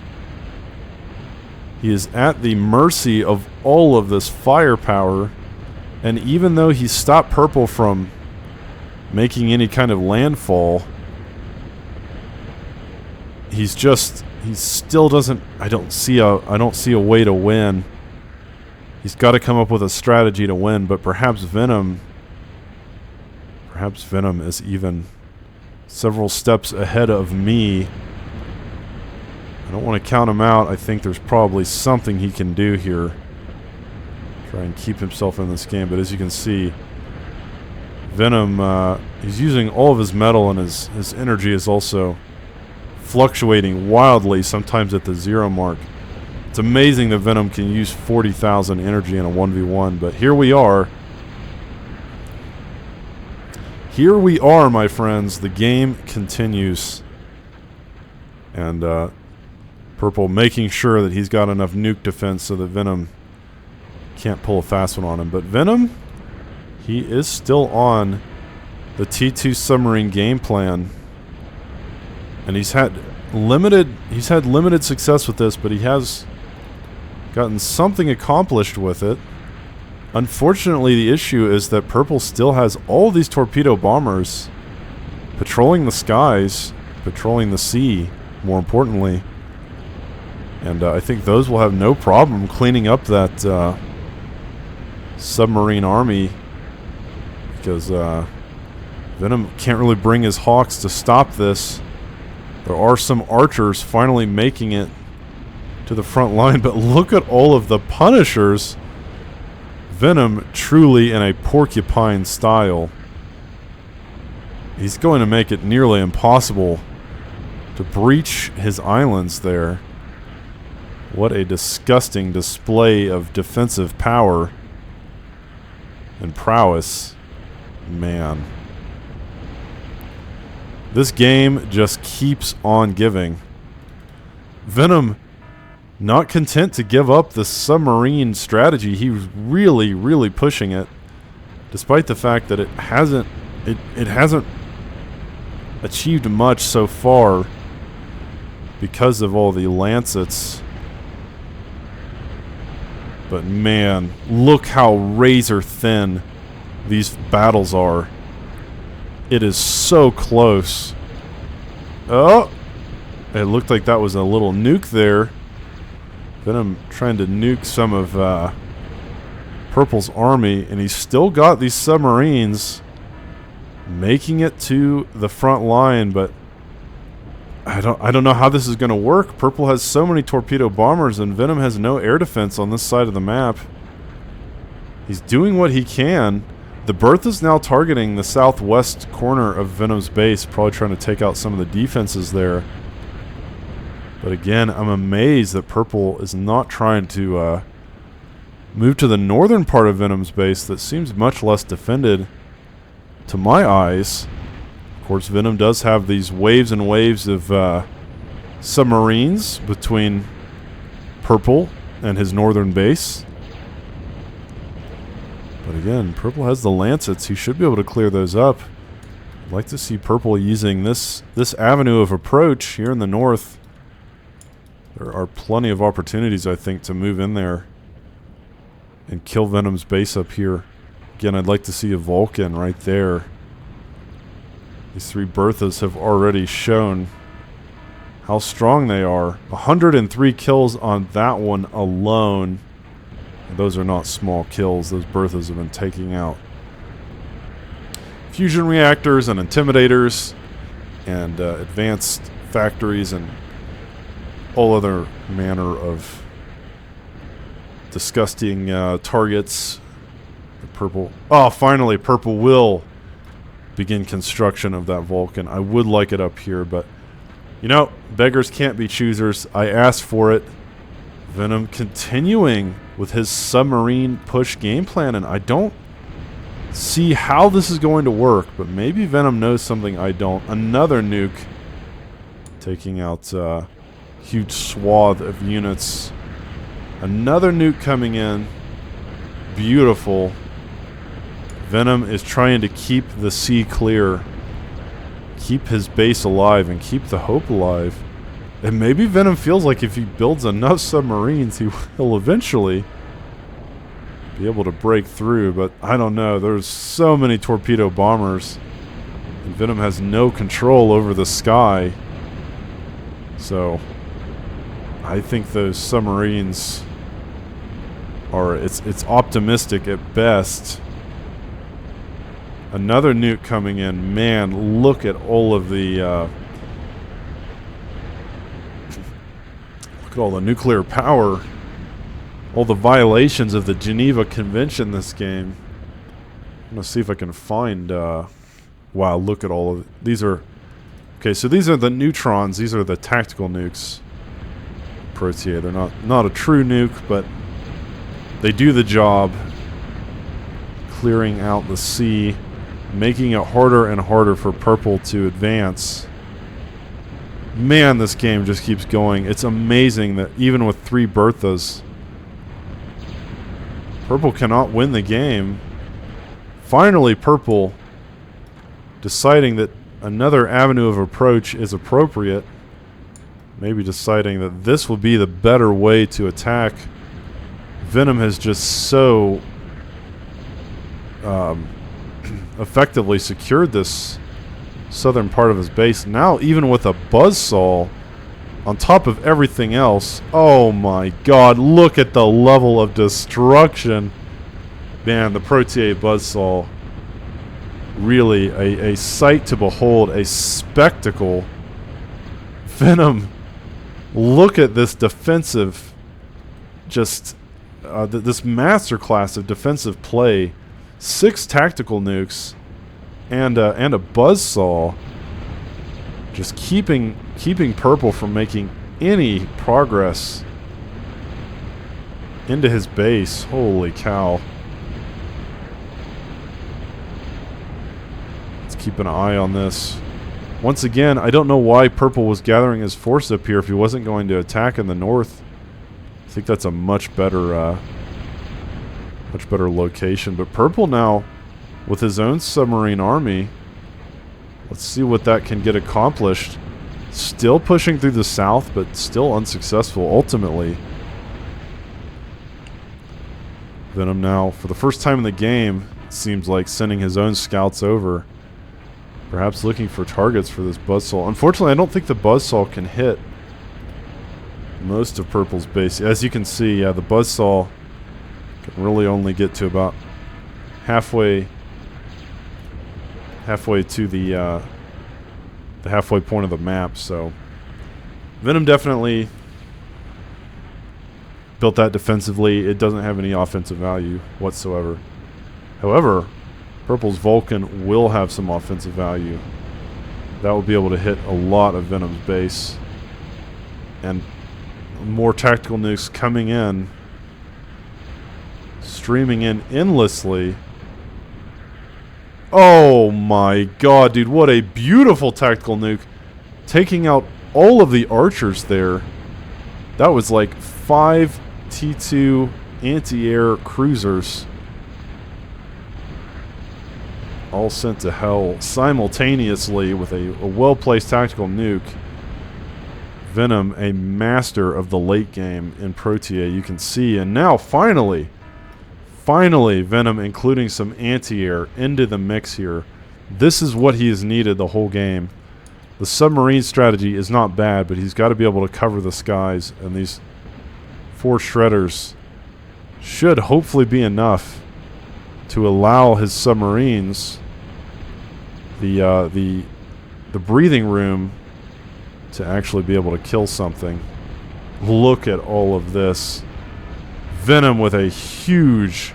He is at the mercy of all of this firepower, and even though he stopped Purple from making any kind of landfall, he still doesn't, I don't see a way to win. He's got to come up with a strategy to win, but perhaps Venom is even several steps ahead of me. I don't want to count him out. I think there's probably something he can do here. Try and keep himself in this game, but as you can see, Venom, he's using all of his metal, and his energy is also fluctuating wildly, sometimes at the 0 mark. It's amazing that Venom can use 40,000 energy in a 1v1, but here we are. Here we are, my friends. The game continues. And Purple making sure that he's got enough nuke defense so that Venom can't pull a fast one on him. But Venom, he is still on the T2 submarine game plan. And he's had limited success with this, but he has gotten something accomplished with it. Unfortunately, the issue is that Purple still has all these torpedo bombers patrolling the skies, patrolling the sea, more importantly. And I think those will have no problem cleaning up that submarine army, because Venom can't really bring his Hawks to stop this. There are some archers finally making it to the front line, but look at all of the Punishers. Venom truly in a porcupine style. He's going to make it nearly impossible to breach his islands there. What a disgusting display of defensive power and prowess. Man. This game just keeps on giving. Venom, not content to give up the submarine strategy, he was really pushing it, despite the fact that it hasn't achieved much so far because of all the lancets. But man, look how razor thin these battles are. It is so close. Oh! It looked like that was a little nuke there. Venom trying to nuke some of Purple's army, and he's still got these submarines making it to the front line, but I don't know how this is going to work. Purple has so many torpedo bombers, and Venom has no air defense on this side of the map. He's doing what he can. The Bertha's now targeting the southwest corner of Venom's base, probably trying to take out some of the defenses there. But again, I'm amazed that Purple is not trying to move to the northern part of Venom's base that seems much less defended to my eyes. Of course, Venom does have these waves and waves of submarines between Purple and his northern base. But again, Purple has the lancets. He should be able to clear those up. I'd like to see Purple using this avenue of approach here in the north. There are plenty of opportunities, I think, to move in there and kill Venom's base up here. Again, I'd like to see a Vulcan right there. These 3 Berthas have already shown how strong they are. 103 kills on that one alone. And those are not small kills. Those Berthas have been taking out fusion reactors and intimidators and advanced factories and all other manner of disgusting targets. The Purple... Oh, finally, Purple will begin construction of that Vulcan. I would like it up here, but... You know, beggars can't be choosers. I asked for it. Venom continuing with his submarine push game plan, and I don't see how this is going to work, but maybe Venom knows something I don't. Another nuke taking out huge swath of units. Another nuke coming in. Beautiful. Venom is trying to keep the sea clear, keep his base alive, and keep the hope alive. And maybe Venom feels like if he builds enough submarines, he will eventually be able to break through. But I don't know. There's so many torpedo bombers, and Venom has no control over the sky. So I think those submarines are, it's optimistic at best. Another nuke coming in. Man, look at all of the look at all the nuclear power, all the violations of the Geneva Convention this game. going to see if I can find... wow, look at all of... These are... Okay, so these are the neutrons. These are the tactical nukes. PROTA. They're not a true nuke, but they do the job. Clearing out the sea, making it harder and harder for purple to advance. Man, this game just keeps going. It's amazing that even with 3 Berthas, purple cannot win the game. Finally, purple deciding that another avenue of approach is appropriate. Maybe deciding that this will be the better way to attack. Venom has just so effectively secured this southern part of his base. Now, even with a buzzsaw on top of everything else, oh my god, look at the level of destruction. Man, the PROTA buzzsaw, really a sight to behold, a spectacle. Venom, look at this defensive, just this masterclass of defensive play. 6 tactical nukes and a buzzsaw, just keeping purple from making any progress into his base. Holy cow. Let's keep an eye on this. Once again, I don't know why purple was gathering his force up here if he wasn't going to attack in the north. I think that's a much better location. But purple now, with his own submarine army, let's see what that can get accomplished. Still pushing through the south, but still unsuccessful ultimately. Venom now, for the first time in the game, it seems like sending his own scouts over. Perhaps looking for targets for this buzzsaw. Unfortunately, I don't think the buzzsaw can hit most of purple's base. As you can see, yeah, the buzzsaw can really only get to about halfway to the halfway point of the map. So Venom definitely built that defensively. It doesn't have any offensive value whatsoever. However, purple's Vulcan will have some offensive value. That will be able to hit a lot of Venom's base. And more tactical nukes coming in, streaming in endlessly. Oh my god, dude, what a beautiful tactical nuke. Taking out all of the archers there. That was like 5 T2 anti-air cruisers, all sent to hell simultaneously with a well-placed tactical nuke. Venom, a master of the late game in PROTA, you can see. And now, finally, Venom including some anti-air into the mix here. This is what he has needed the whole game. The submarine strategy is not bad, but he's got to be able to cover the skies. And these 4 shredders should hopefully be enough to allow his submarines the breathing room to actually be able to kill something. Look at all of this. Venom with a huge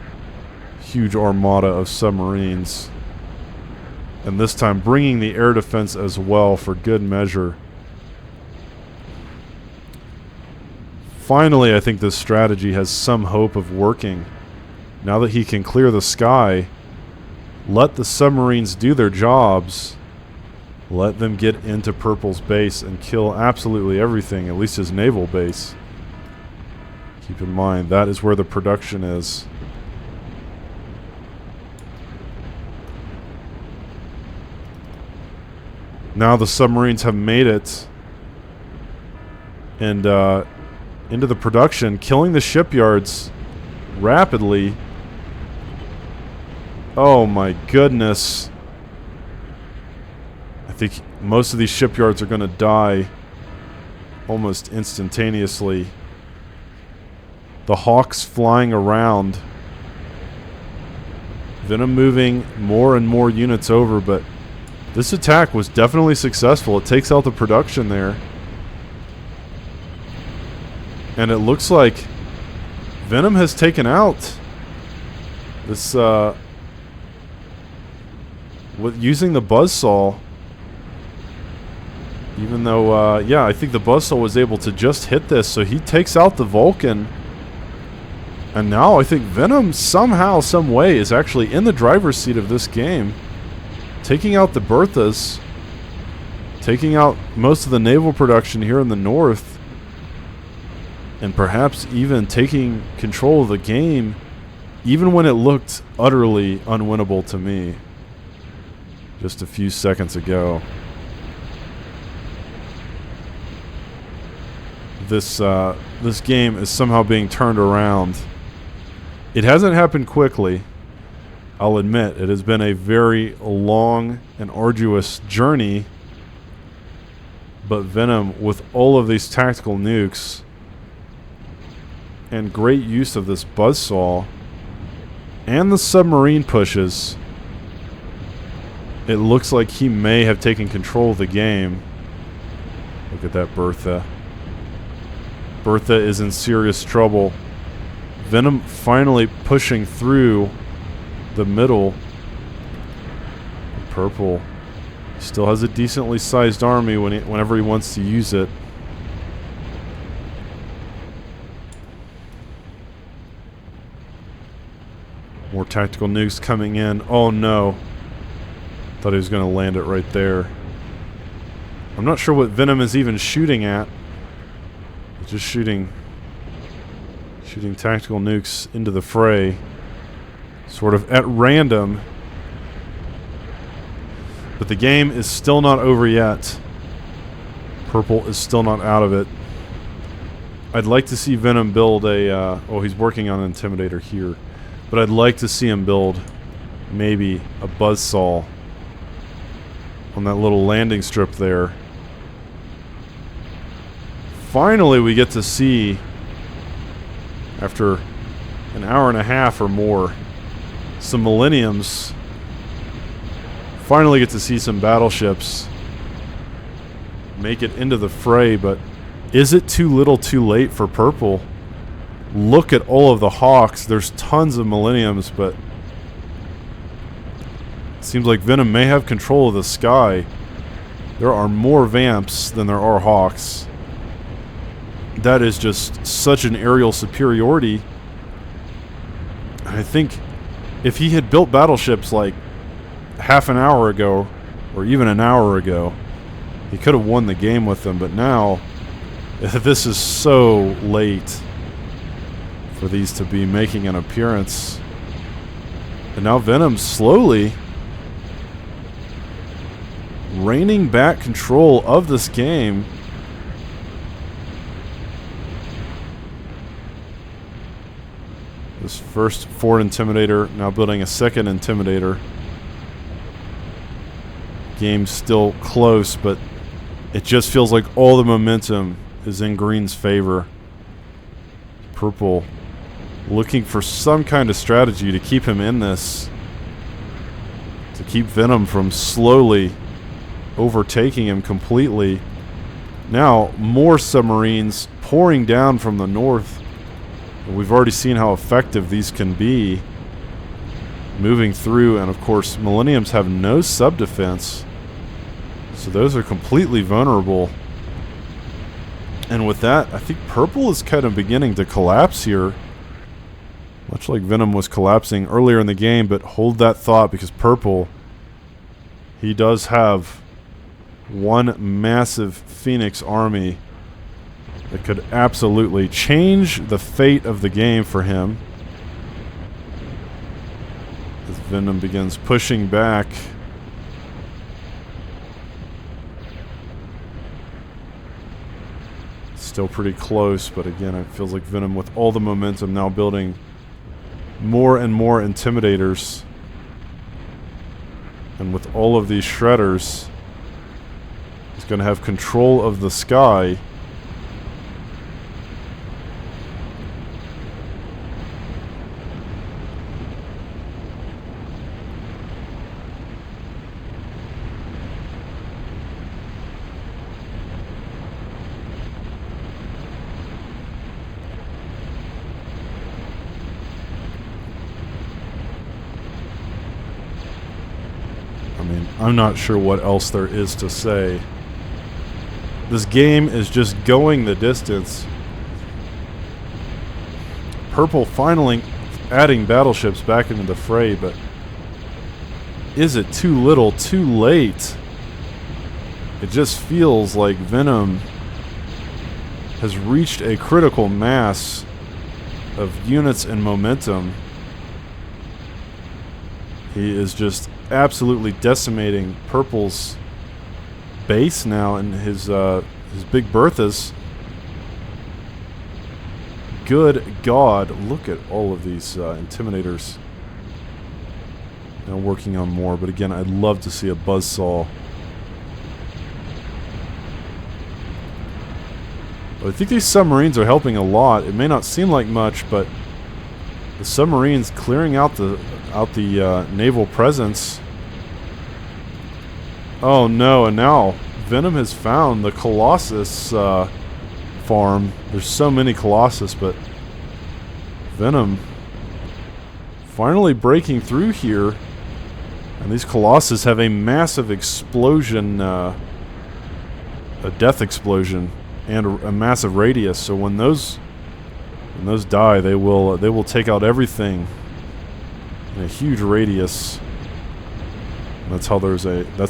armada of submarines. And this time bringing the air defense as well for good measure. Finally, I think this strategy has some hope of working. Now that he can clear the sky, let the submarines do their jobs. Let them get into purple's base and kill absolutely everything, at least his naval base. Keep in mind, that is where the production is. Now the submarines have made it and into the production, killing the shipyards rapidly. Oh my goodness. I think most of these shipyards are going to die almost instantaneously. The Hawks flying around. Venom moving more and more units over, but this attack was definitely successful. It takes out the production there. And it looks like Venom has taken out this with using the buzzsaw. Even though, yeah, I think the buzzsaw was able to just hit this, so he takes out the Vulcan. And now I think Venom somehow, some way, is actually in the driver's seat of this game. Taking out the Berthas. Taking out most of the naval production here in the north. And perhaps even taking control of the game, even when it looked utterly unwinnable to me just a few seconds ago. This game is somehow being turned around. It hasn't happened quickly, I'll admit. It has been a very long and arduous journey. But Venom, with all of these tactical nukes and great use of this buzzsaw and the submarine pushes, it looks like he may have taken control of the game. Look at that Bertha. Bertha is in serious trouble. Venom finally pushing through the middle. Purple still has a decently sized army whenever he wants to use it. More tactical nukes coming in. Oh no. Thought he was going to land it right there. I'm not sure what Venom is even shooting at. He's just shooting tactical nukes into the fray. Sort of at random. But the game is still not over yet. Purple is still not out of it. I'd like to see Venom build a... oh, he's working on an Intimidator here. But I'd like to see him build maybe a buzzsaw on that little landing strip there. Finally, we get to see, after an hour and a half or more, some Millenniums. Finally get to see some battleships make it into the fray, but is it too little too late for Purple? Look at all of the Hawks. There's tons of Millenniums, but it seems like Venom may have control of the sky. There are more Vamps than there are Hawks. That is just such an aerial superiority. I think if he had built battleships like half an hour ago, or even an hour ago, he could have won the game with them. But now, this is so late for these to be making an appearance. And now Venom slowly reining back control of this game. This first Ford Intimidator, now building a second Intimidator. Game's still close, but it just feels like all the momentum is in Green's favor. Purple looking for some kind of strategy to keep him in this. To keep Venom from slowly overtaking him completely. Now, more submarines pouring down from the north. We've already seen how effective these can be. Moving through, and of course, Millenniums have no sub-defense. So those are completely vulnerable. And with that, I think Purple is kind of beginning to collapse here. Much like Venom was collapsing earlier in the game, but hold that thought, because Purple, he does have one massive Phoenix army that could absolutely change the fate of the game for him. As Venom begins pushing back. Still pretty close, but again, it feels like Venom, with all the momentum, now building more and more Intimidators. And with all of these Shredders, he's going to have control of the sky. I'm not sure what else there is to say. This game is just going the distance. Purple finally adding battleships back into the fray, but is it too little, too late? It just feels like Venom has reached a critical mass of units and momentum. He is just absolutely decimating Purple's base now, and his big Berthas. Good God, look at all of these Intimidators. Now working on more, but again, I'd love to see a buzzsaw. But I think these submarines are helping a lot. It may not seem like much, but the submarines clearing out the naval presence. Oh no, and now Venom has found the Colossus farm. There's so many Colossus, but Venom finally breaking through here. And these Colossus have a massive explosion, a death explosion, and a massive radius. So when those die, they will take out everything in a huge radius. And that's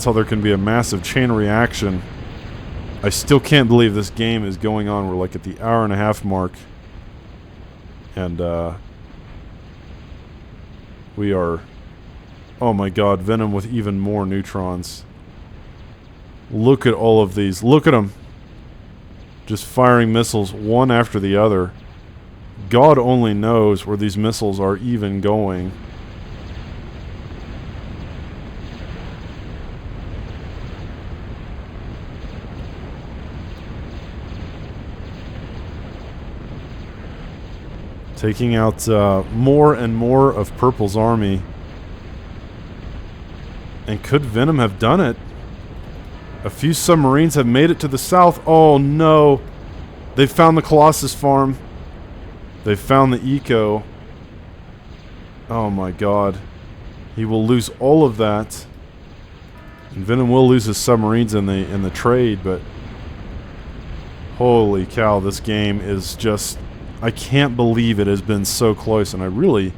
how there can be a massive chain reaction. I still can't believe this game is going on. We're like at the hour-and-a-half mark, and we are. Oh my God, Venom with even more neutrons. Look at all of these. Look at them. Just firing missiles one after the other. God only knows where these missiles are even going. Taking out more and more of Purple's army. And could Venom have done it? A few submarines have made it to the south. Oh no! They've found the Colossus farm. They've found the eco. Oh my God. He will lose all of that. And Venom will lose his submarines in the trade, but holy cow, this game is just, I can't believe it has been so close, and I really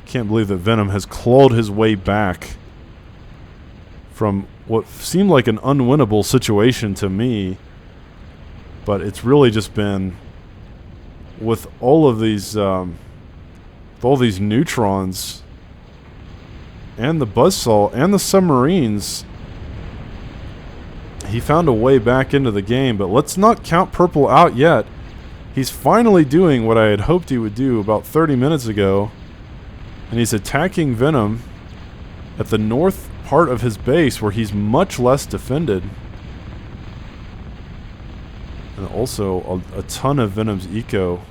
can't believe that Venom has clawed his way back from what seemed like an unwinnable situation to me. But it's really just been, with all of these neutrons and the buzzsaw and the submarines, he found a way back into the game. But let's not count Purple out yet. He's finally doing what I had hoped he would do about 30 minutes ago, and he's attacking Venom at the north part of his base where he's much less defended. And also a ton of Venom's eco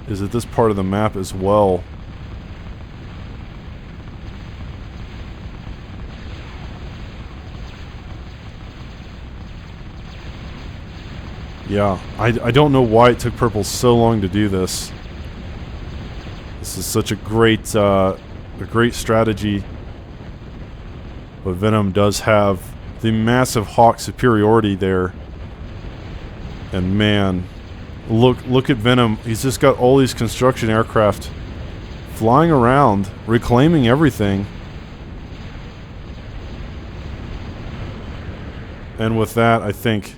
is at this part of the map as well. Yeah, I don't know why it took Purple so long to do this. This is such a great strategy. But Venom does have the massive Hawk superiority there. And man, look at Venom. He's just got all these construction aircraft flying around, reclaiming everything. And with that, I think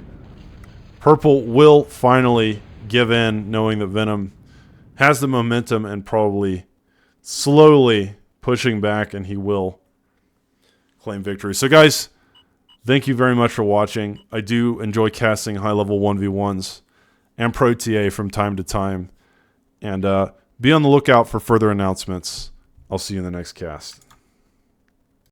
Purple will finally give in, knowing that Venom has the momentum and probably slowly pushing back, and he will claim victory. So guys, thank you very much for watching. I do enjoy casting high-level 1v1s and PROTA from time to time. And be on the lookout for further announcements. I'll see you in the next cast.